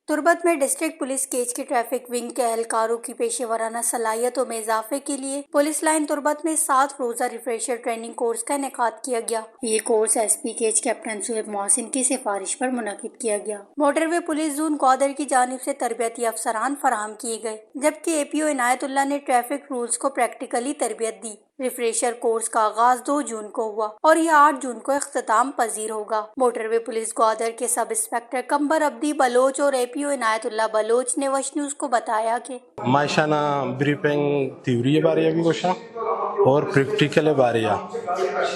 تربت میں district police cage کے traffic wing کے اہلکاروں کی پیشہ ورانہ صلاحیتوں میں اضافے کے لیے پولیس لائن تربت میں 7 روزہ ریفریشر ٹریننگ کورس کا انعقاد کیا گیا۔ یہ کورس ایس پی کیج کیپٹن سہیب محسن کی سفارش پر منعقد کیا گیا۔ Motorway police zone Gwadar کی جانب سے تربیتی افسران فراہم کیے گئے، جبکہ اے پی او عنایت اللہ نے ٹریفک رولز کو پریکٹیکلی تربیت دی۔ ریفریشر کورس کا آغاز 2 جون کو ہوا اور یہ 8 جون کو اختتام پذیر ہوگا۔ موٹر وے پولیس گودر کے سب انسپکٹر قمبر عبدی بلوچ اور اے پی او عنایت اللہ بلوچ نے وش نیوز کو بتایا کہ ماشانا بریفنگ تیوری بارے بھی گوشا اور پریکٹیکل بارے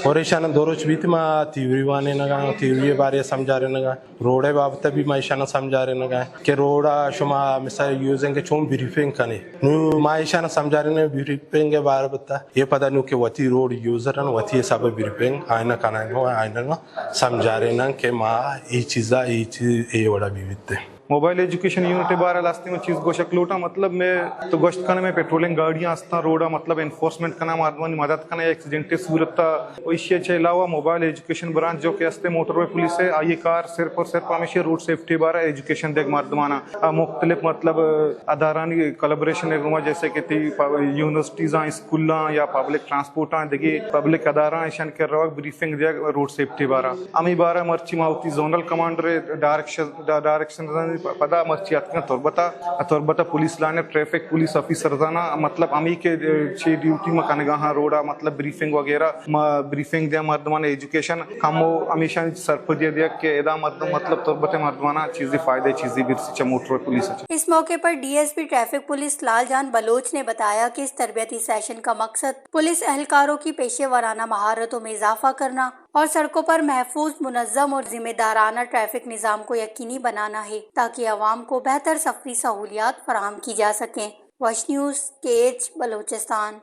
اور ایشانا دوروچ بیت ما تیوری وانے نگا تیوری بارے سمجھا رہے نگا روڈے بابت بھی ماشانا سمجھا رہے نگا کہ روڈا شما مثال یوزنگ کے چون بریفنگ کنے نو ماشانا سمجھا رہے بریفنگ کے بارے بتا یہ پتہ نو کہ وتی روڈ یوزر ان وتی سب بریفنگ آئینہ کنا گو آئینہ سمجھا رہے نا کہ ما یہ چیزا یہ چیز یہ وڑا بھی بیتے موبائل ایجوکیشن یونٹ بارہ لاستے میں چیز گوشک لوٹا مطلب میں تو گوشت کرنے میں پیٹرولنگ گاڑیاں ہستا روڈا مطلب انفورسمنٹ کرنا مردمانی مدد کرنا ایکسیڈنٹ صورت ویشی چھ علاوہ موبائل ایجوکیشن برانچ جو کہ ہستے موٹر وے پولیس ہے آئی کار صرف اور صرف ہمیشہ روڈ سیفٹی بارہ ایجوکیشن دیکھ مردمانہ مختلف مطلب ادارانی کلابریشن ہے جیسے کہ تھی یونیورسٹیز اسکولاں یا پبلک ٹرانسپورٹاں دیکھی پبلک ادارہ ایشان کر رہا بریفنگ دیا روڈ سیفٹی بارہ امی بارہ مرچی ماوتی زونل کمانڈر ڈائریکشن پدا مرچیات کا تربتا police line traffic police officer زانا مطلب امی کے چھ ڈیوٹی میں کنگاہاں روڈا مطلب بریفنگ وغیرہ بریفنگ دیا مردمان ایجوکیشن ہم ہمیشہ سرپ دیا کہ ادا مردم مطلب تربت مردمانہ چیزیں فائدے چیزیں برسی چا موٹر پولیس۔ اس موقع پر D S P traffic police Lal Jan Baloch نے بتایا کہ اس تربیتی سیشن کا مقصد پولیس اہلکاروں کی پیشہ ورانہ مہارتوں میں اضافہ کرنا اور سڑکوں پر محفوظ، منظم اور ذمہ دارانہ ٹریفک نظام کو یقینی بنانا ہے تاکہ عوام کو بہتر سفری سہولیات فراہم کی جا سکیں۔ وش نیوز، کیج، بلوچستان۔